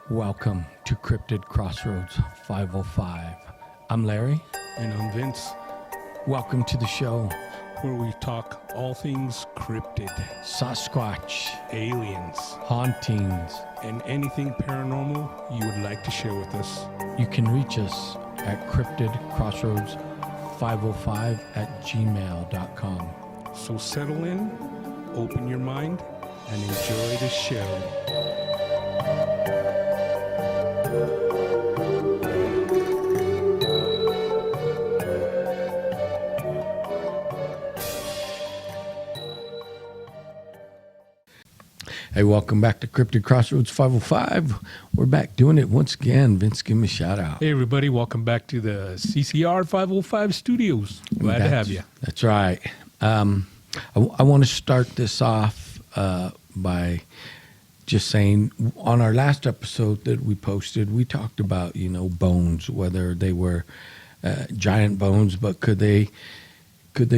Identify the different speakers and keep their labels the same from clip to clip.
Speaker 1: Welcome to Cryptid Crossroads 505. I'm Larry.
Speaker 2: And I'm Vince,
Speaker 1: Welcome to the show.
Speaker 2: where we talk all things cryptid,
Speaker 1: Sasquatch,
Speaker 2: aliens,
Speaker 1: hauntings.
Speaker 2: and anything paranormal you would like to share with us.
Speaker 1: You can reach us at cryptidcrossroads505@gmail.com.
Speaker 2: So settle in, open your mind, and enjoy the show.
Speaker 1: Hey, welcome back to Cryptid Crossroads 505. We're back doing it once again. Vince, give me a shout out.
Speaker 2: Hey everybody, welcome back to the CCR 505 studios. Glad to have you.
Speaker 1: That's right. I want to start this off by just saying, on our last episode that we posted, we talked about, bones, whether they were giant bones, but could they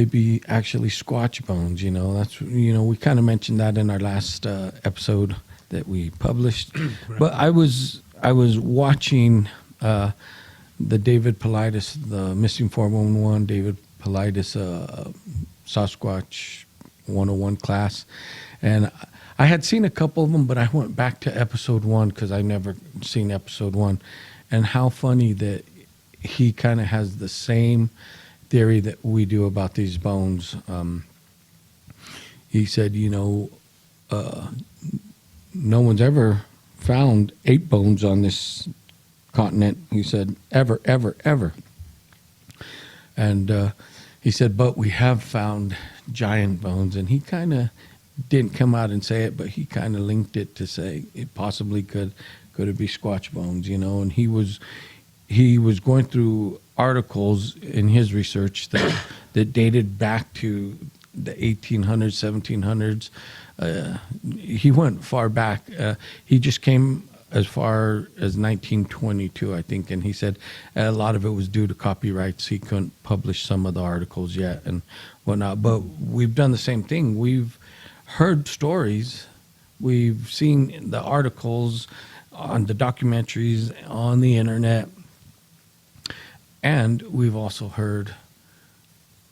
Speaker 1: be actually Squatch bones? We kind of mentioned that in our last episode that we published.
Speaker 2: Right.
Speaker 1: But I was watching the David Paulides, the Missing 411 David Paulides Sasquatch 101 class, and I had seen a couple of them, but I went back to episode 1 because I never seen episode 1, and how funny that he kind of has the same theory that we do about these bones. He said, no one's ever found ape bones on this continent. He said, ever. And he said, but we have found giant bones. And he kind of didn't come out and say it, but he kind of linked it to say it possibly could it be Squatch bones, and he was going through articles in his research that dated back to the 1800s, 1700s. He went far back. He just came as far as 1922, I think, and he said a lot of it was due to copyrights. He couldn't publish some of the articles yet and whatnot. But we've done the same thing. We've heard stories. We've seen the articles on the documentaries on the internet. And we've also heard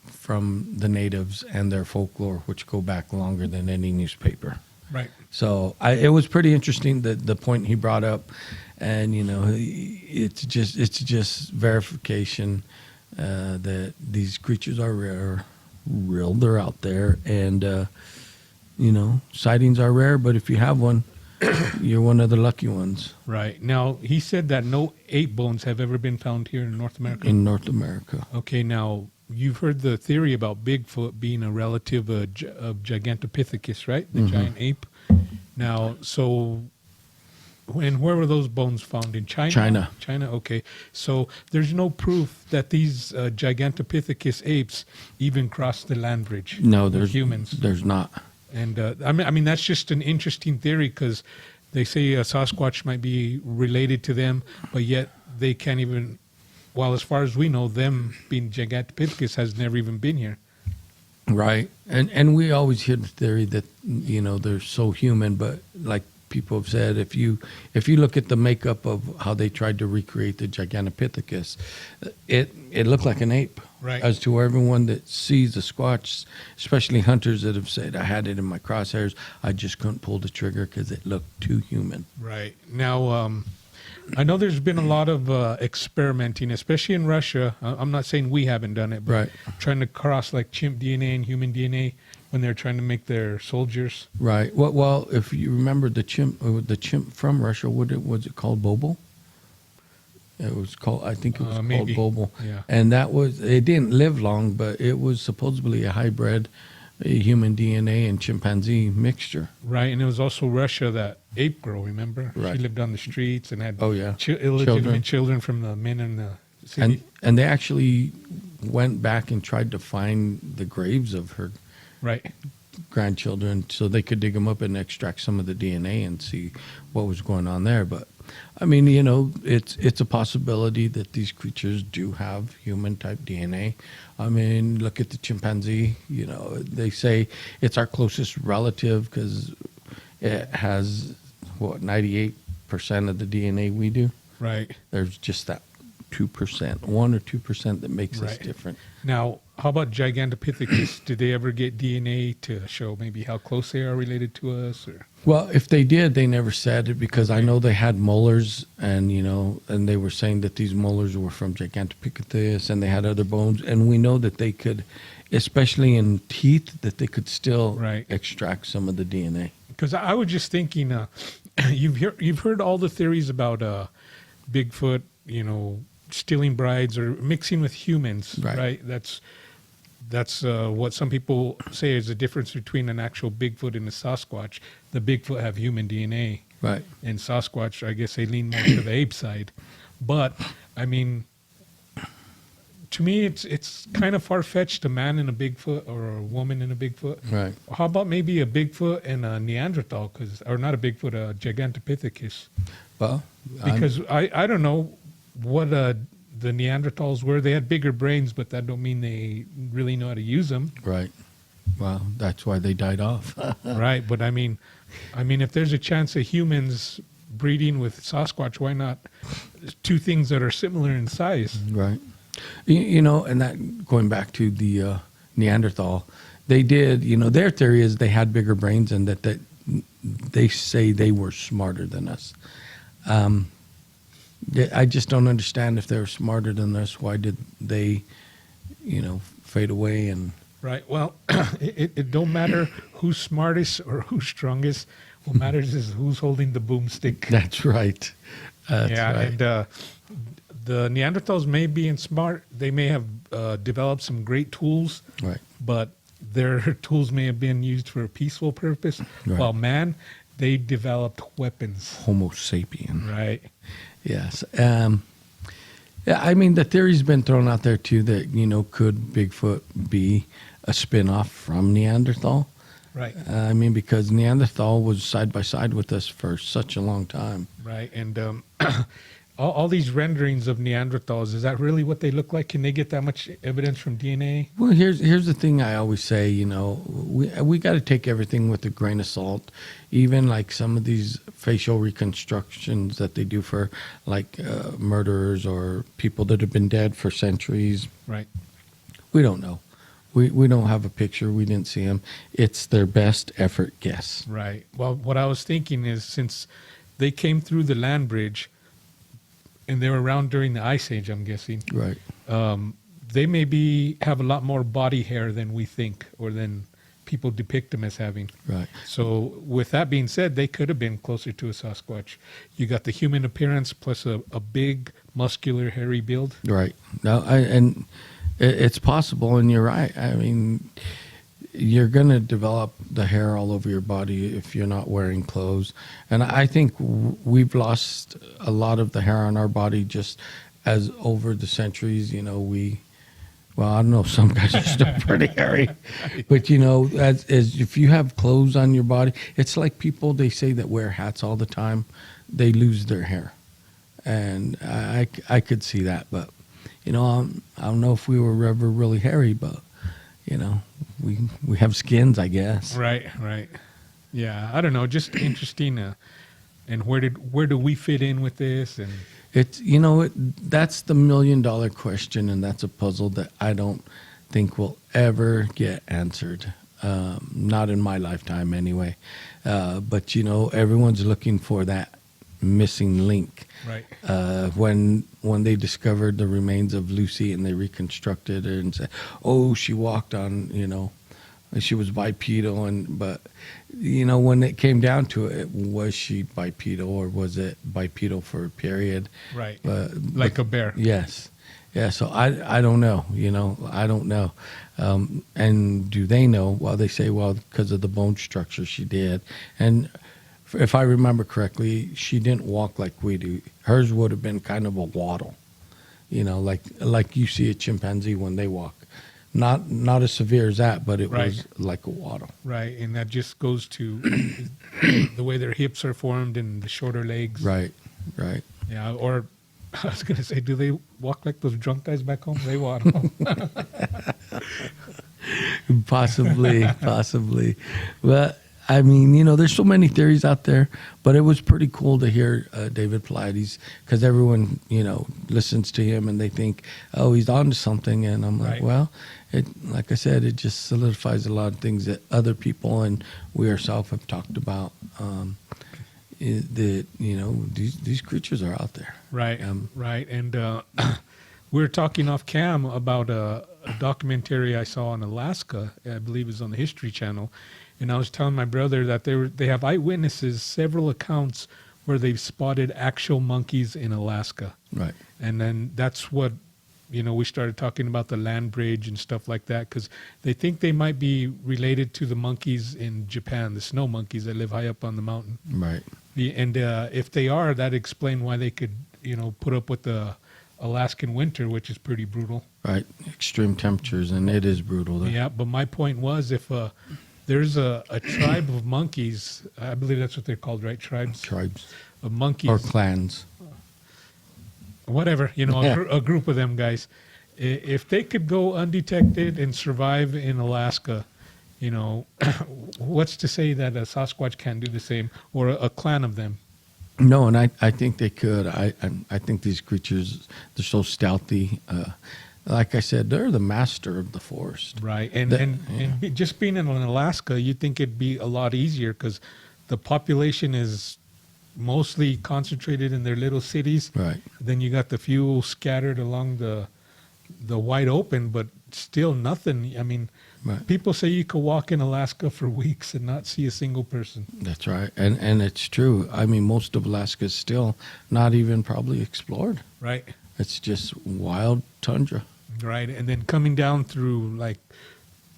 Speaker 1: from the natives and their folklore, which go back longer than any newspaper.
Speaker 2: Right.
Speaker 1: So it was pretty interesting, the point he brought up, and it's just verification that these creatures are real. They're out there, and sightings are rare. But if you have one, you're one of the lucky ones.
Speaker 2: Right. Now, he said that no ape bones have ever been found here in North America.
Speaker 1: In North America.
Speaker 2: Okay, now, you've heard the theory about Bigfoot being a relative of Gigantopithecus, right? The giant ape. Now, so, where were those bones found? In China? China, okay. So, there's no proof that these Gigantopithecus apes even crossed the land bridge.
Speaker 1: No,
Speaker 2: with humans.
Speaker 1: There's not.
Speaker 2: And I mean, that's just an interesting theory because they say a Sasquatch might be related to them, but yet they can't even. Well, as far as we know, them being Gigantopithecus has never even been here.
Speaker 1: Right, and we always hear the theory that they're so human, but like people have said, if you look at the makeup of how they tried to recreate the Gigantopithecus, it looked like an ape.
Speaker 2: Right.
Speaker 1: As to everyone that sees the Squatch, especially hunters that have said, I had it in my crosshairs, I just couldn't pull the trigger because it looked too human.
Speaker 2: Right. Now, I know there's been a lot of experimenting, especially in Russia. I'm not saying we haven't done it, but
Speaker 1: Right.
Speaker 2: trying to cross like chimp DNA and human DNA when they're trying to make their soldiers.
Speaker 1: Right. Well, if you remember the chimp from Russia, was it called Bobo? It was called, I think it was called
Speaker 2: maybe.
Speaker 1: Bobo.
Speaker 2: Yeah.
Speaker 1: And it didn't live long, but it was supposedly a hybrid, a human DNA and chimpanzee mixture.
Speaker 2: Right, and it was also Russia, that ape girl, remember?
Speaker 1: Right.
Speaker 2: She lived on the streets and had
Speaker 1: Children.
Speaker 2: illegitimate children from the men in the city.
Speaker 1: And they actually went back and tried to find the graves of her
Speaker 2: Right.
Speaker 1: grandchildren so they could dig them up and extract some of the DNA and see what was going on there. But I mean, it's a possibility that these creatures do have human type DNA. I mean, look at the chimpanzee. They say it's our closest relative because it has 98 percent of the DNA we do.
Speaker 2: Right.
Speaker 1: There's just that 2%, 1 or 2% that makes us
Speaker 2: Right.
Speaker 1: different.
Speaker 2: Now, how about Gigantopithecus? Did they ever get DNA to show maybe how close they are related to us? Or
Speaker 1: Well, if they did, they never said it because I know they had molars, and and they were saying that these molars were from Gigantopithecus, and they had other bones, and we know that they could, especially in teeth, that they could still
Speaker 2: Right.
Speaker 1: extract some of the DNA.
Speaker 2: because I was just thinking, you've heard all the theories about Bigfoot, stealing brides or mixing with humans,
Speaker 1: Right.
Speaker 2: right? That's what some people say is the difference between an actual Bigfoot and a Sasquatch. The Bigfoot have human DNA,
Speaker 1: Right.
Speaker 2: and Sasquatch, I guess they lean more to the ape side. But I mean, to me, it's kind of far fetched a man in a Bigfoot or a woman in a Bigfoot.
Speaker 1: Right.
Speaker 2: How about maybe a Bigfoot and a Neanderthal, or not a Bigfoot, a Gigantopithecus?
Speaker 1: Well,
Speaker 2: Because I don't know what the Neanderthals were. They had bigger brains, but that don't mean they really know how to use them.
Speaker 1: right. Well, that's why they died off.
Speaker 2: Right. But I mean, if there's a chance of humans breeding with Sasquatch, why not two things that are similar in size?
Speaker 1: Right. And that going back to the Neanderthal, they did, their theory is they had bigger brains and that they say they were smarter than us. I just don't understand if they were smarter than us. Why did they, fade away? And
Speaker 2: Right. Well, it don't matter who's smartest or who's strongest. What matters is who's holding the boomstick.
Speaker 1: that's right. That's
Speaker 2: Yeah,
Speaker 1: right.
Speaker 2: and the Neanderthals may be smart. They may have developed some great tools,
Speaker 1: Right.
Speaker 2: but their tools may have been used for a peaceful purpose.
Speaker 1: Right.
Speaker 2: While man, they developed weapons.
Speaker 1: Homo sapien.
Speaker 2: Right.
Speaker 1: Yes. Yeah, I mean, the theory's been thrown out there too that, could Bigfoot be a spin-off from Neanderthal?
Speaker 2: Right.
Speaker 1: Because Neanderthal was side by side with us for such a long time.
Speaker 2: Right. And all these renderings of Neanderthals, is that really what they look like? Can they get that much evidence from DNA?
Speaker 1: Well, here's the thing I always say, we got to take everything with a grain of salt. Even like some of these facial reconstructions that they do for like murderers or people that have been dead for centuries.
Speaker 2: Right.
Speaker 1: We don't know. We don't have a picture. We didn't see them. It's their best effort guess.
Speaker 2: Right. Well, what I was thinking is since they came through the land bridge and they were around during the Ice Age, I'm guessing,
Speaker 1: Right.
Speaker 2: they maybe have a lot more body hair than we think or than people depict them as having.
Speaker 1: Right.
Speaker 2: So with that being said, they could have been closer to a Sasquatch. You got the human appearance plus a big, muscular, hairy build.
Speaker 1: Right. No, and it's possible, and you're right. I mean, you're going to develop the hair all over your body if you're not wearing clothes. And I think we've lost a lot of the hair on our body just as over the centuries, well, I don't know, some guys are still pretty hairy. But, as if you have clothes on your body, it's like people, they say that wear hats all the time, they lose their hair. And I could see that, but, I don't know if we were ever really hairy, but, we have skins, I guess.
Speaker 2: Right, right. Yeah, I don't know, just interesting. And where do we fit in with this? And
Speaker 1: It's that's the $1 million question, and that's a puzzle that I don't think will ever get answered. Not in my lifetime, anyway. But everyone's looking for that missing link.
Speaker 2: right,
Speaker 1: When they discovered the remains of Lucy and they reconstructed her and said, "Oh, she walked on," she was bipedal, but when it came down to it, was she bipedal or was it bipedal for a period?
Speaker 2: right.
Speaker 1: But
Speaker 2: A bear.
Speaker 1: yes, yeah. So I don't know. I don't know. And do they know? Well, they say, well, because of the bone structure, she did. And if I remember correctly, she didn't walk like we do. Hers would have been kind of a waddle, like you see a chimpanzee when they walk. Not as severe as that, but it
Speaker 2: Right.
Speaker 1: was like a waddle.
Speaker 2: Right, and that just goes to the way their hips are formed and the shorter legs.
Speaker 1: Right, right.
Speaker 2: Yeah, or I was going to say, do they walk like those drunk guys back home? They waddle.
Speaker 1: Possibly. But I mean, there's so many theories out there, but it was pretty cool to hear David Pilates, because everyone, listens to him and they think, oh, he's on to something. And I'm like,
Speaker 2: Right.
Speaker 1: well, like I said, it just solidifies a lot of things that other people and we ourselves have talked about. That these creatures are out there.
Speaker 2: Right, right. And we were talking off cam about a documentary I saw in Alaska. I believe it's on the History Channel. And I was telling my brother that they have eyewitnesses, several accounts where they've spotted actual monkeys in Alaska.
Speaker 1: Right.
Speaker 2: And then that's what, we started talking about the land bridge and stuff like that, because they think they might be related to the monkeys in Japan, the snow monkeys that live high up on the mountain.
Speaker 1: Right.
Speaker 2: And if they are, that explain why they could, put up with the Alaskan winter, which is pretty brutal.
Speaker 1: Right. Extreme temperatures, and it is brutal there.
Speaker 2: Yeah, but my point was, if there's a tribe of monkeys, I believe that's what they're called, right? Tribes of monkeys.
Speaker 1: Or clans.
Speaker 2: Whatever, a group of them guys. If they could go undetected and survive in Alaska, what's to say that a Sasquatch can't do the same, or a clan of them?
Speaker 1: No, and I think they could. I think these creatures, they're so stealthy. Like I said, they're the master of the forest.
Speaker 2: Right, and just being in Alaska, you'd think it'd be a lot easier because the population is mostly concentrated in their little cities.
Speaker 1: Right.
Speaker 2: Then you got the few scattered along the wide open, but still nothing. I mean,
Speaker 1: Right.
Speaker 2: people say you could walk in Alaska for weeks and not see a single person.
Speaker 1: That's right. And it's true. I mean, most of Alaska is still not even probably explored.
Speaker 2: Right.
Speaker 1: It's just wild tundra.
Speaker 2: Right. And then coming down through like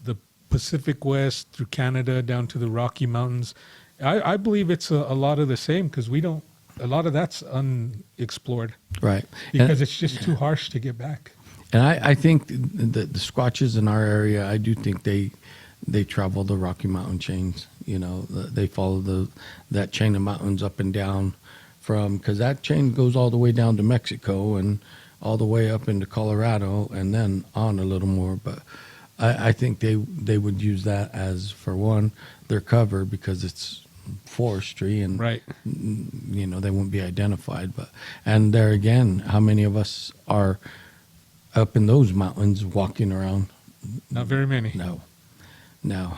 Speaker 2: the Pacific West, through Canada, down to the Rocky Mountains, I believe it's a lot of the same, because a lot of that's unexplored.
Speaker 1: Right.
Speaker 2: Because it's just too harsh to get back.
Speaker 1: And I think the Squatches in our area, I do think they travel the Rocky Mountain chains. They follow that chain of mountains up and down because that chain goes all the way down to Mexico and all the way up into Colorado and then on a little more. But I think they would use that as, for one, their cover, because it's forestry and
Speaker 2: Right.
Speaker 1: They won't be identified. And there again, how many of us are up in those mountains walking around?
Speaker 2: Not very many.
Speaker 1: No.
Speaker 2: No,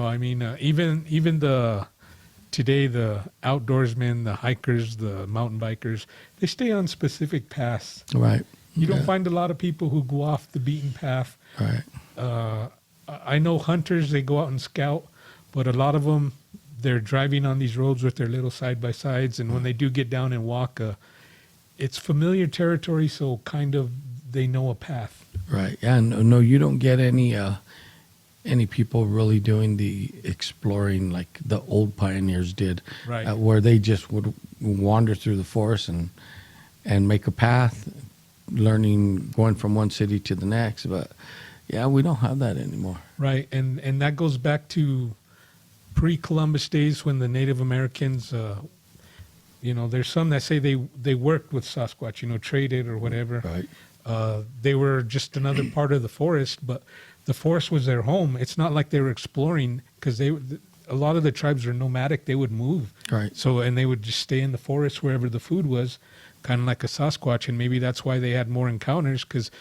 Speaker 2: I mean, even today, the outdoorsmen, the hikers, the mountain bikers, they stay on specific paths.
Speaker 1: Right.
Speaker 2: You don't
Speaker 1: Yeah.
Speaker 2: find a lot of people who go off the beaten path.
Speaker 1: Right.
Speaker 2: I know hunters, they go out and scout, but a lot of them, they're driving on these roads with their little side-by-sides, and when they do get down and walk, it's familiar territory, so kind of they know a path.
Speaker 1: Right. Yeah. No, you don't get any people really doing the exploring like the old pioneers did,
Speaker 2: Right.
Speaker 1: Where they just would wander through the forest and make a path, going from one city to the next. But yeah, we don't have that anymore.
Speaker 2: Right, and that goes back to pre-Columbus days when the Native Americans, there's some that say they worked with Sasquatch, traded or whatever.
Speaker 1: Right.
Speaker 2: They were just another part of the forest, but the forest was their home. It's not like they were exploring, because a lot of the tribes are nomadic. They would move.
Speaker 1: Right.
Speaker 2: So, and they would just stay in the forest wherever the food was, kind of like a Sasquatch, and maybe that's why they had more encounters, because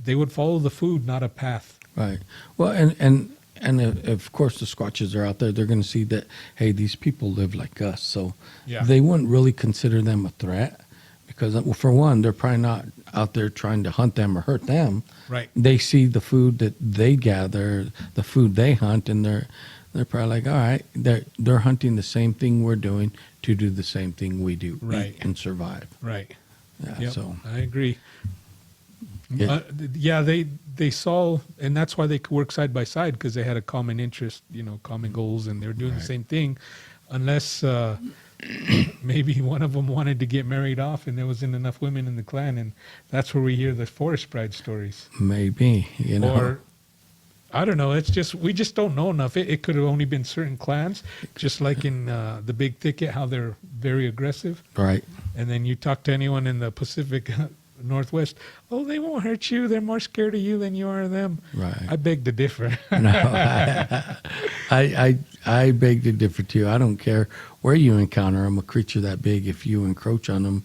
Speaker 2: they would follow the food, not a path.
Speaker 1: Right. Well, and of course the Squatches are out there. They're going to see that, hey, these people live like us, so
Speaker 2: Yeah.
Speaker 1: they wouldn't really consider them a threat, because, well, for one, they're probably not out there trying to hunt them or hurt them.
Speaker 2: Right.
Speaker 1: They see the food that they gather, the food they hunt, and they're probably like, all right, they're hunting the same thing we're doing to do the same thing we do,
Speaker 2: Right.
Speaker 1: eat and survive.
Speaker 2: Right.
Speaker 1: Yeah.
Speaker 2: Yep,
Speaker 1: So
Speaker 2: I agree.
Speaker 1: Yeah.
Speaker 2: They saw, and that's why they could work side by side, because they had a common interest, common goals, and they were doing the same thing, unless maybe one of them wanted to get married off, and there wasn't enough women in the clan, and that's where we hear the forest bride stories.
Speaker 1: maybe,
Speaker 2: Or I don't know. It's just we just don't know enough. It could have only been certain clans, just like in the Big Thicket, how they're very aggressive.
Speaker 1: right.
Speaker 2: And then you talk to anyone in the Pacific Northwest, oh, they won't hurt you. They're more scared of you than you are of them.
Speaker 1: Right.
Speaker 2: I beg to differ.
Speaker 1: No, I beg to differ too. I don't care where you encounter them, a creature that big. If you encroach on them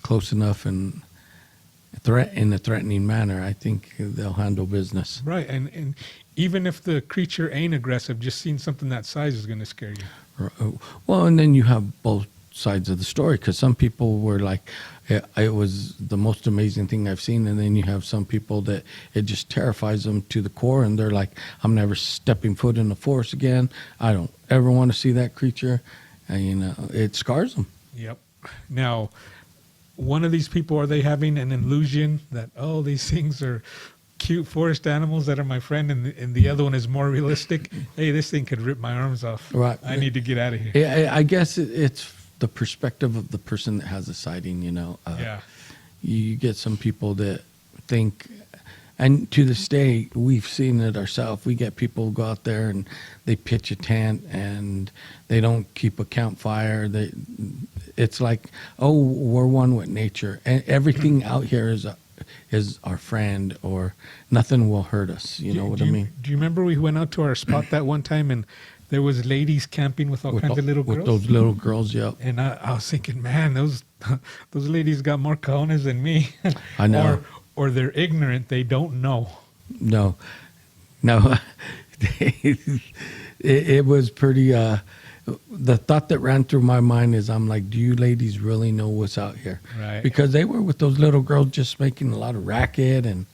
Speaker 1: close enough and in a threatening manner, I think they'll handle business.
Speaker 2: Right, and even if the creature ain't aggressive, just seeing something that size is going to scare you.
Speaker 1: Well, and then you have both sides of the story, because some people were like, it was the most amazing thing I've seen, and then you have some people that it just terrifies them to the core, and they're like, I'm never stepping foot in the forest again. I don't ever want to see that creature, and it scars them.
Speaker 2: Yep. Now, one of these people, are they having an illusion that, oh, these things are cute forest animals that are my friend, and the other one is more realistic? Hey, this thing could rip my arms off.
Speaker 1: Right.
Speaker 2: I need to get out of here.
Speaker 1: Yeah, I guess it's the perspective of the person that has a sighting.
Speaker 2: Yeah.
Speaker 1: You get some people that think, and to this day, we've seen it ourselves. We get people who go out there and they pitch a tent and they don't keep a campfire. It's like, oh, we're one with nature, and everything out here is our friend, or nothing will hurt us. You know what I mean?
Speaker 2: Do you remember we went out to our spot that one time and there was ladies camping with all kinds of little girls?
Speaker 1: With those little girls, yep.
Speaker 2: And I was thinking, man, those ladies got more cojones than me.
Speaker 1: I know.
Speaker 2: Or they're ignorant. They don't know.
Speaker 1: No. It was pretty. The thought that ran through my mind is, I'm like, do you ladies really know what's out here?
Speaker 2: Right.
Speaker 1: Because they were with those little girls just making a lot of racket, and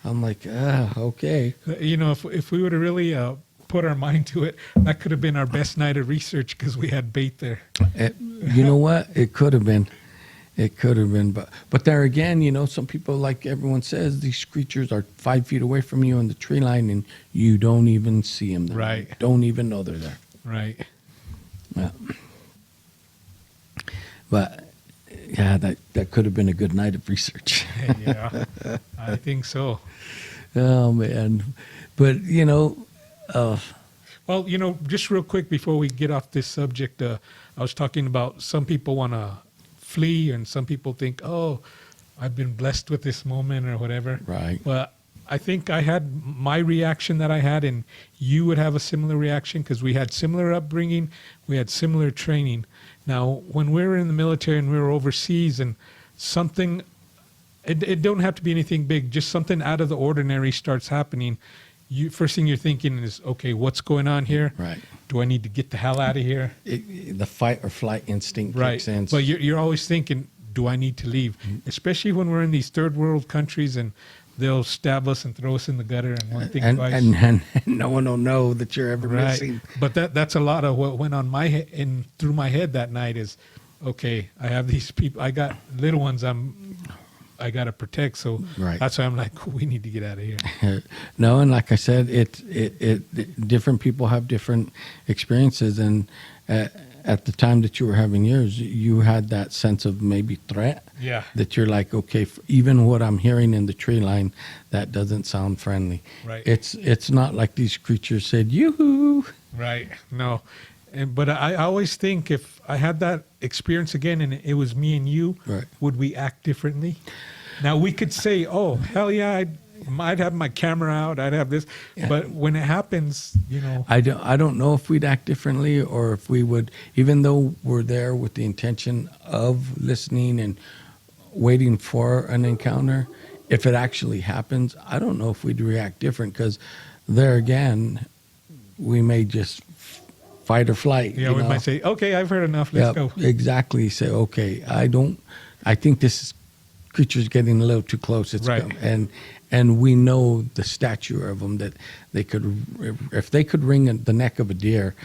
Speaker 1: I'm like, okay.
Speaker 2: If we would have really put our mind to it, that could have been our best night of research, because we had bait there.
Speaker 1: You know what? It could have been. It could have been, but there again, some people, like everyone says, these creatures are 5 feet away from you on the tree line, and you don't even see them there.
Speaker 2: Right.
Speaker 1: You don't even know they're there.
Speaker 2: Right.
Speaker 1: Yeah. But yeah, that could have been a good night of research.
Speaker 2: Yeah, I think so.
Speaker 1: Oh man, but
Speaker 2: Well, just real quick before we get off this subject, I was talking about some people want to flee, and some people think, oh, I've been blessed with this moment or whatever.
Speaker 1: Right.
Speaker 2: Well, I think I had my reaction that I had, and you would have a similar reaction, because we had similar upbringing, we had similar training. Now, when we were in the military and we were overseas, and something, it don't have to be anything big, just something out of the ordinary starts happening, first thing you're thinking is, okay, what's going on here?
Speaker 1: Right.
Speaker 2: Do I need to get the hell out of here?
Speaker 1: The fight or flight instinct
Speaker 2: Right.
Speaker 1: kicks in.
Speaker 2: But you're always thinking, do I need to leave? Especially when we're in these third world countries and they'll stab us and throw us in the gutter and won't think twice.
Speaker 1: And no one will know that you're ever
Speaker 2: Right.
Speaker 1: missing.
Speaker 2: But that's a lot of what went on through my head that night is, okay, I have these people, I got little ones I got to protect. So
Speaker 1: Right.
Speaker 2: that's why I'm like, we need to get out of here.
Speaker 1: No, and like I said, different people have different experiences, and at the time that you were having yours, you had that sense of maybe threat.
Speaker 2: Yeah.
Speaker 1: That you're like, okay, even what I'm hearing in the tree line, that doesn't sound friendly.
Speaker 2: Right.
Speaker 1: It's not like these creatures said, yoo-hoo.
Speaker 2: Right. No. But I always think, if I had that experience again and it was me and you,
Speaker 1: Right.
Speaker 2: would we act differently? Now, we could say, oh, hell yeah, I'd have my camera out, I'd have this.
Speaker 1: Yeah.
Speaker 2: But when it happens,
Speaker 1: I don't know if we'd act differently, or if we would, even though we're there with the intention of listening and waiting for an encounter, if it actually happens, I don't know if we'd react different, because there again, we may just fight or flight.
Speaker 2: yeah, we might say, okay, I've heard enough, let's go.
Speaker 1: Exactly. Say, okay, I think this creature's getting a little too close. It's
Speaker 2: Right.
Speaker 1: and we know the stature of them, that they could, if they could wring the neck of a deer.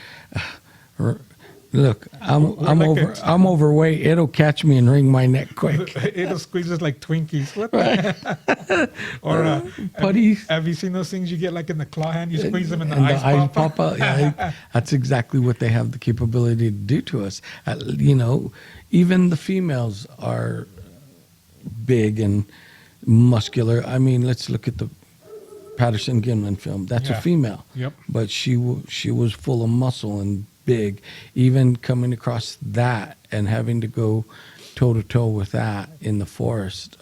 Speaker 1: Look, I'm overweight. It'll catch me and wring my neck quick.
Speaker 2: It'll squeeze us like Twinkies. What the Or
Speaker 1: Putties.
Speaker 2: have you seen those things you get like in the claw hand? You squeeze them and the
Speaker 1: And
Speaker 2: eyes pop out.
Speaker 1: Yeah, that's exactly what they have the capability to do to us. Even the females are big and muscular. I mean, let's look at the Patterson Gimlin film. That's
Speaker 2: Yeah.
Speaker 1: a female.
Speaker 2: Yep.
Speaker 1: But she was full of muscle and big. Even coming across that and having to go toe to toe with that in the forest,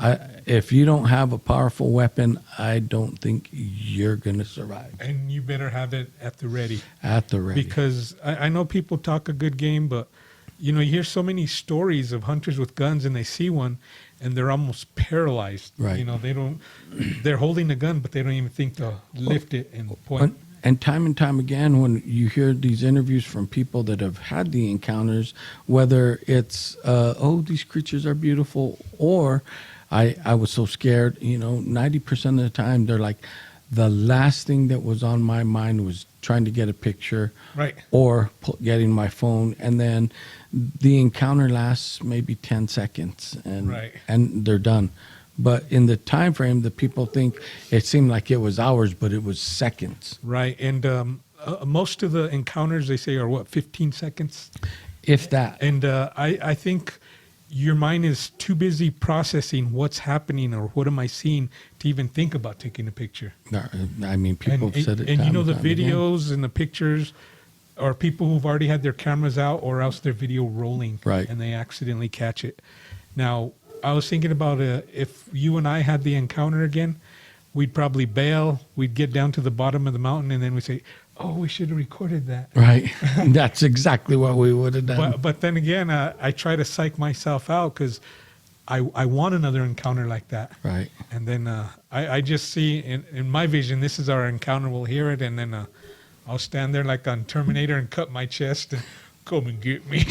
Speaker 1: If you don't have a powerful weapon, I don't think you're going to survive.
Speaker 2: And you better have it at the ready.
Speaker 1: At the ready.
Speaker 2: Because I know people talk a good game, but you hear so many stories of hunters with guns and they see one and they're almost paralyzed.
Speaker 1: Right.
Speaker 2: They're holding a gun, but they don't even think to lift it and point.
Speaker 1: And time again, when you hear these interviews from people that have had the encounters, whether it's, these creatures are beautiful, or I was so scared, 90% of the time, they're like, the last thing that was on my mind was trying to get a picture,
Speaker 2: Right.
Speaker 1: or getting my phone, and then the encounter lasts maybe 10 seconds, and
Speaker 2: Right.
Speaker 1: and they're done. But in the time frame, the people think it seemed like it was hours, but it was seconds,
Speaker 2: Right. And most of the encounters, they say, are 15 seconds?
Speaker 1: if that.
Speaker 2: And I think your mind is too busy processing what's happening or what am I seeing to even think about taking a picture.
Speaker 1: I mean, people have said it.
Speaker 2: And
Speaker 1: time
Speaker 2: the
Speaker 1: time again.
Speaker 2: videos and the pictures are people who've already had their cameras out, or else their video rolling,
Speaker 1: Right.
Speaker 2: and they accidentally catch it. Now, I was thinking about if you and I had the encounter again, we'd probably bail. We'd get down to the bottom of the mountain, and then we'd say, "Oh, we should have recorded that."
Speaker 1: Right. That's exactly what we would have done.
Speaker 2: But then again, I try to psych myself out because I want another encounter like that.
Speaker 1: Right.
Speaker 2: And then I just see in my vision, this is our encounter. We'll hear it, and then I'll stand there like on Terminator and cut my chest and come and get me.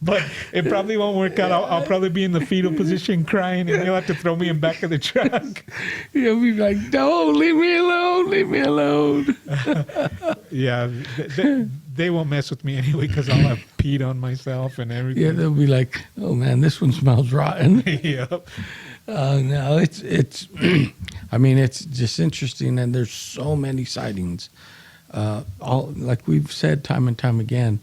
Speaker 2: But it probably won't work out. I'll probably be in the fetal position crying, and you'll have to throw me in back of the truck.
Speaker 1: You'll be like, no, leave me alone, leave me alone.
Speaker 2: Yeah, they won't mess with me anyway because I'll have peed on myself and everything.
Speaker 1: Yeah, they'll be like, oh man, this one smells rotten.
Speaker 2: Yep.
Speaker 1: No, it's I mean, it's just interesting, and there's so many sightings. All like we've said time and time again,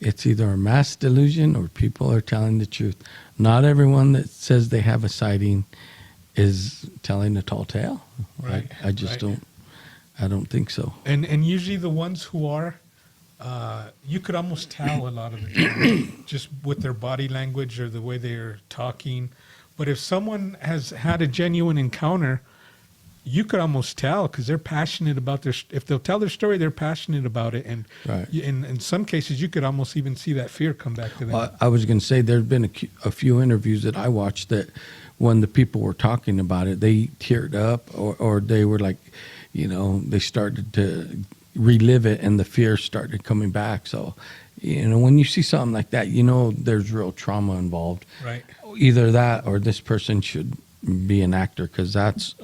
Speaker 1: it's either a mass delusion or people are telling the truth. Not everyone that says they have a sighting is telling a tall tale.
Speaker 2: Right,
Speaker 1: I just
Speaker 2: right.
Speaker 1: I don't think so.
Speaker 2: And usually the ones who are, you could almost tell a lot of the time just with their body language or the way they're talking. But if someone has had a genuine encounter, you could almost tell because they're passionate about if they'll tell their story, they're passionate about it. And
Speaker 1: Right.
Speaker 2: in some cases, you could almost even see that fear come back to them.
Speaker 1: Well, I was going to say there's been a few interviews that I watched that when the people were talking about it, they teared up or they were like, they started to relive it and the fear started coming back. So, when you see something like that, there's real trauma involved.
Speaker 2: Right.
Speaker 1: Either that or this person should be an actor because that's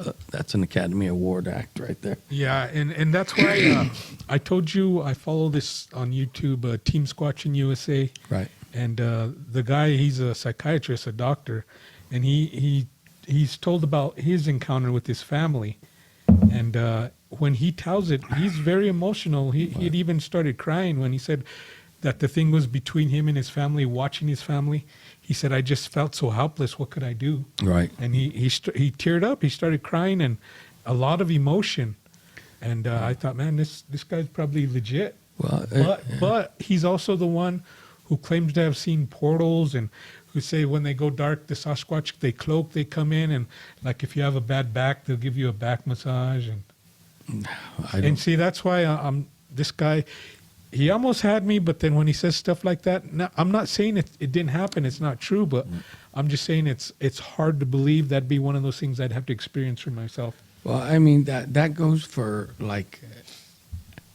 Speaker 1: an Academy Award act right there.
Speaker 2: Yeah, and that's why I told you I follow this on YouTube, Team Squatch in USA.
Speaker 1: Right.
Speaker 2: And the guy, he's a psychiatrist, a doctor, and he's told about his encounter with his family. And when he tells it, he's very emotional. He had even started crying when he said that the thing was between him and his family, watching his family. He said, I just felt so helpless. What could I do?
Speaker 1: Right.
Speaker 2: And he teared up. He started crying and a lot of emotion. And I thought, man, this guy's probably legit.
Speaker 1: Well,
Speaker 2: But he's also the one who claims to have seen portals and who say when they go dark, the Sasquatch, they cloak, they come in. And like if you have a bad back, they'll give you a back massage. And see, that's why this guy, he almost had me, but then when he says stuff like that, now, I'm not saying it didn't happen. It's not true, but I'm just saying it's hard to believe. That'd be one of those things I'd have to experience for myself.
Speaker 1: Well, I mean, that goes for like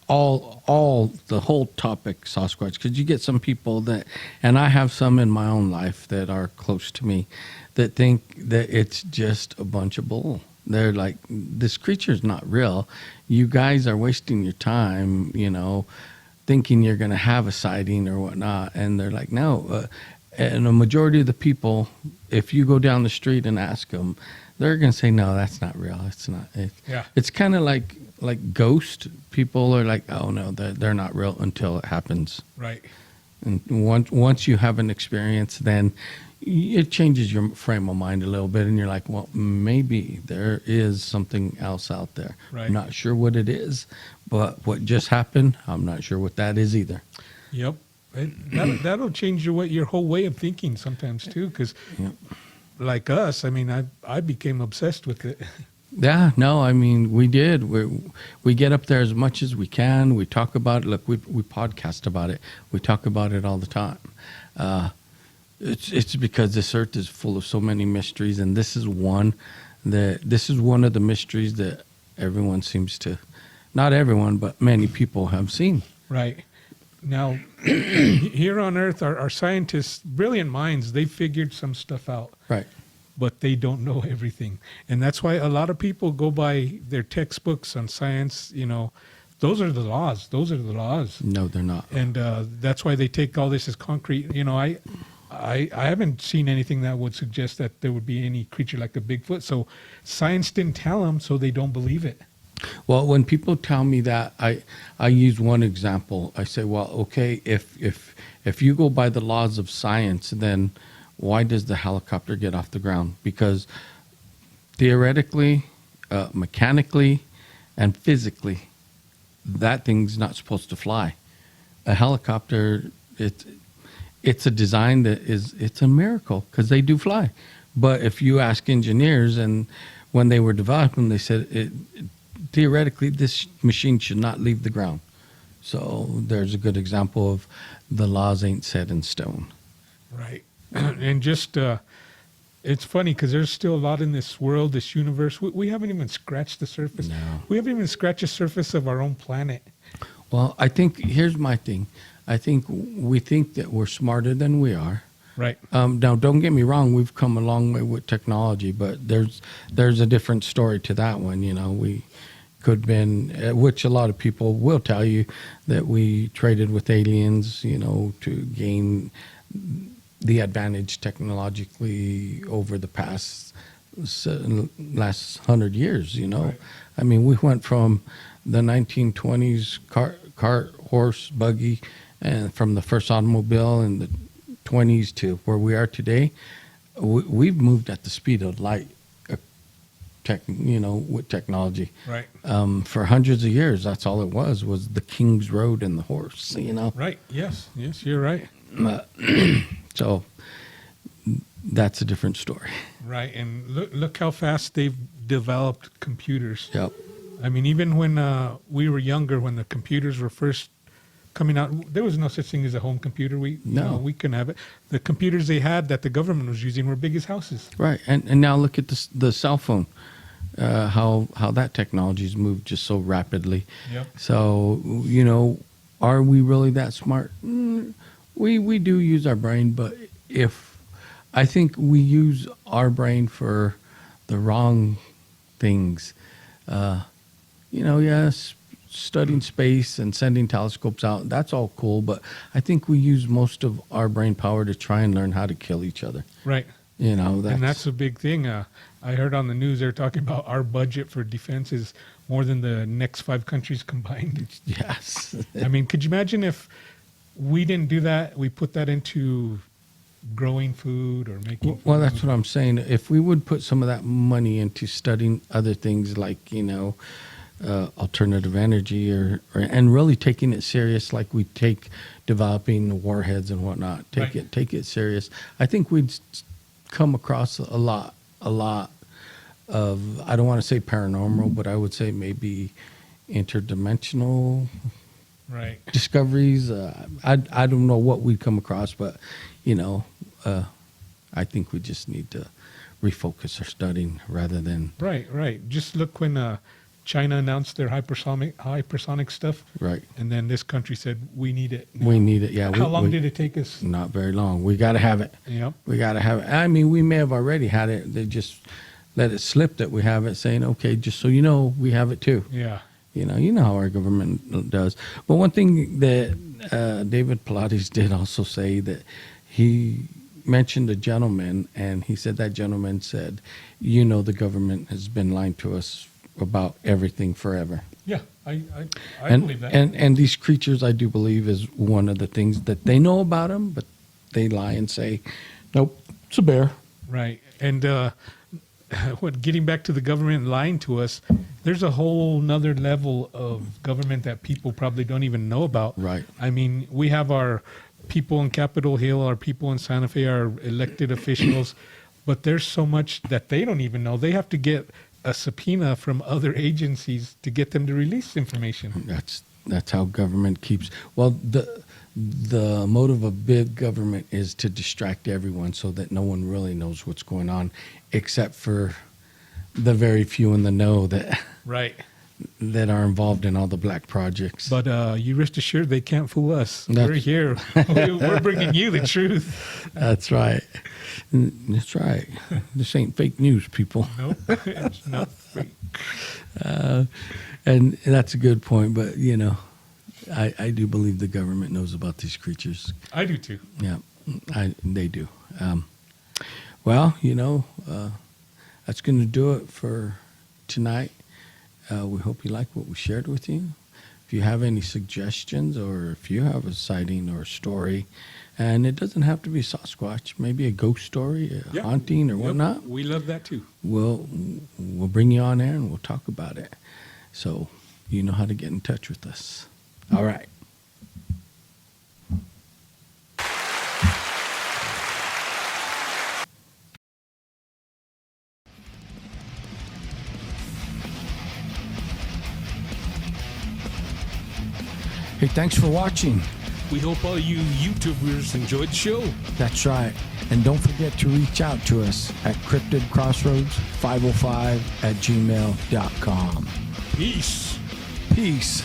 Speaker 1: all the whole topic Sasquatch, because you get some people that, and I have some in my own life that are close to me that think that it's just a bunch of bull. They're like, this creature's not real. You guys are wasting your time, thinking you're going to have a sighting or whatnot. And they're like, no. And a majority of the people, if you go down the street and ask them, they're going to say, no, that's not real. It's not. It's kind of like ghost. People are like, oh, no, they're not real until it happens.
Speaker 2: Right.
Speaker 1: And once you have an experience, then it changes your frame of mind a little bit. And you're like, well, maybe there is something else out there.
Speaker 2: Right.
Speaker 1: I'm not sure what it is, but what just happened, I'm not sure what that is either.
Speaker 2: Yep. That'll change your whole way of thinking sometimes too. Because
Speaker 1: Yeah.
Speaker 2: like us, I mean, I became obsessed with it.
Speaker 1: Yeah, no, I mean, we did. We get up there as much as we can. We talk about it. Look, we podcast about it. We talk about it all the time. It's because this earth is full of so many mysteries, and this is one of the mysteries that everyone seems to, not everyone, but many people have seen.
Speaker 2: Right. Now, here on Earth, our scientists, brilliant minds, they figured some stuff out.
Speaker 1: Right.
Speaker 2: But they don't know everything. And that's why a lot of people go by their textbooks on science, those are the laws. Those are the laws.
Speaker 1: No, they're not.
Speaker 2: And that's why they take all this as concrete. I haven't seen anything that would suggest that there would be any creature like a Bigfoot. So science didn't tell them, so they don't believe it.
Speaker 1: Well, when people tell me that, I use one example. I say, well, okay, if you go by the laws of science, then why does the helicopter get off the ground? Because theoretically, mechanically, and physically, that thing's not supposed to fly. A helicopter, it's a design that it's a miracle because they do fly. But if you ask engineers, and when they were developing, they said theoretically this machine should not leave the ground. So there's a good example of the laws ain't set in stone.
Speaker 2: Right. And just, it's funny because there's still a lot in this world, this universe. We haven't even scratched the surface.
Speaker 1: No.
Speaker 2: We haven't even scratched the surface of our own planet.
Speaker 1: Well, I think here's my thing. I think we think that we're smarter than we are.
Speaker 2: Right.
Speaker 1: Now, don't get me wrong. We've come a long way with technology, but there's a different story to that one. We could have been, which a lot of people will tell you, that we traded with aliens, to gain the advantage technologically over the last 100 years.
Speaker 2: Right.
Speaker 1: I mean, we went from the 1920s cart, horse, buggy, and from the first automobile in the 20s to where we are today. We've moved at the speed of light, with technology.
Speaker 2: Right.
Speaker 1: For hundreds of years, that's all it was the King's Road and the horse.
Speaker 2: Right. Yes, you're right.
Speaker 1: So that's a different story.
Speaker 2: Right. And look how fast they've developed computers.
Speaker 1: Yep.
Speaker 2: I mean, even when we were younger, when the computers were first coming out, there was no such thing as a home computer. We couldn't have it. The computers they had that the government was using were big as houses.
Speaker 1: Right. And now look at the cell phone, how that technology's moved just so rapidly.
Speaker 2: Yep.
Speaker 1: So, are we really that smart? We do use our brain, but I think we use our brain for the wrong things. Yes, studying space and sending telescopes out, that's all cool, but I think we use most of our brain power to try and learn how to kill each other.
Speaker 2: Right.
Speaker 1: And
Speaker 2: that's a big thing. I heard on the news they're talking about our budget for defense is more than the next 5 countries combined.
Speaker 1: Yes.
Speaker 2: I mean, could you imagine if we didn't do that? We put that into growing food or making
Speaker 1: Well,
Speaker 2: food.
Speaker 1: that's what I'm saying. If we would put some of that money into studying other things like, alternative energy and really taking it serious, like we take developing warheads and whatnot, take it serious, I think we'd come across a lot of, I don't want to say paranormal, but I would say maybe interdimensional discoveries. I don't know what we'd come across, but I think we just need to refocus our studying rather than
Speaker 2: right. Just look when China announced their hypersonic stuff,
Speaker 1: right,
Speaker 2: and then this country said we need it now.
Speaker 1: We need it. Yeah.
Speaker 2: How long did it take us?
Speaker 1: Not very long. We got to have it.
Speaker 2: Yep.
Speaker 1: We got to have it. I mean, we may have already had it. They just let it slip that we have it, saying, okay, just so you know, we have it too.
Speaker 2: Yeah.
Speaker 1: You know how our government does. But one thing that David Pilates did also say, that he mentioned a gentleman, and he said that gentleman said, the government has been lying to us about everything forever.
Speaker 2: Yeah, I believe that.
Speaker 1: And these creatures, I do believe, is one of the things that they know about them, but they lie and say, nope, it's a bear.
Speaker 2: Right. And getting back to the government lying to us, there's a whole nother level of government that people probably don't even know about.
Speaker 1: Right.
Speaker 2: I mean, we have our people in Capitol Hill, our people in Santa Fe, our elected officials, but there's so much that they don't even know. They have to get a subpoena from other agencies to get them to release information.
Speaker 1: That's how government keeps. Well, the motive of big government is to distract everyone so that no one really knows what's going on, except for the very few in the know that
Speaker 2: Right.
Speaker 1: that are involved in all the black projects.
Speaker 2: But you rest assured they can't fool us.
Speaker 1: That's-
Speaker 2: We're here. We're bringing you the truth.
Speaker 1: That's right. That's right. This ain't fake news, people.
Speaker 2: Nope, it's not fake.
Speaker 1: And that's a good point. But I do believe the government knows about these creatures.
Speaker 2: I do too.
Speaker 1: Yeah, they do. Well, that's going to do it for tonight. We hope you like what we shared with you. If you have any suggestions or if you have a sighting or a story, and it doesn't have to be Sasquatch, maybe a ghost story, a haunting or whatnot,
Speaker 2: We love that too.
Speaker 1: we'll bring you on air and we'll talk about it. So you know how to get in touch with us. All right. Hey, thanks for watching.
Speaker 2: We hope all you YouTubers enjoyed the show.
Speaker 1: That's right. And don't forget to reach out to us at cryptidcrossroads505@gmail.com.
Speaker 2: Peace.
Speaker 1: Peace.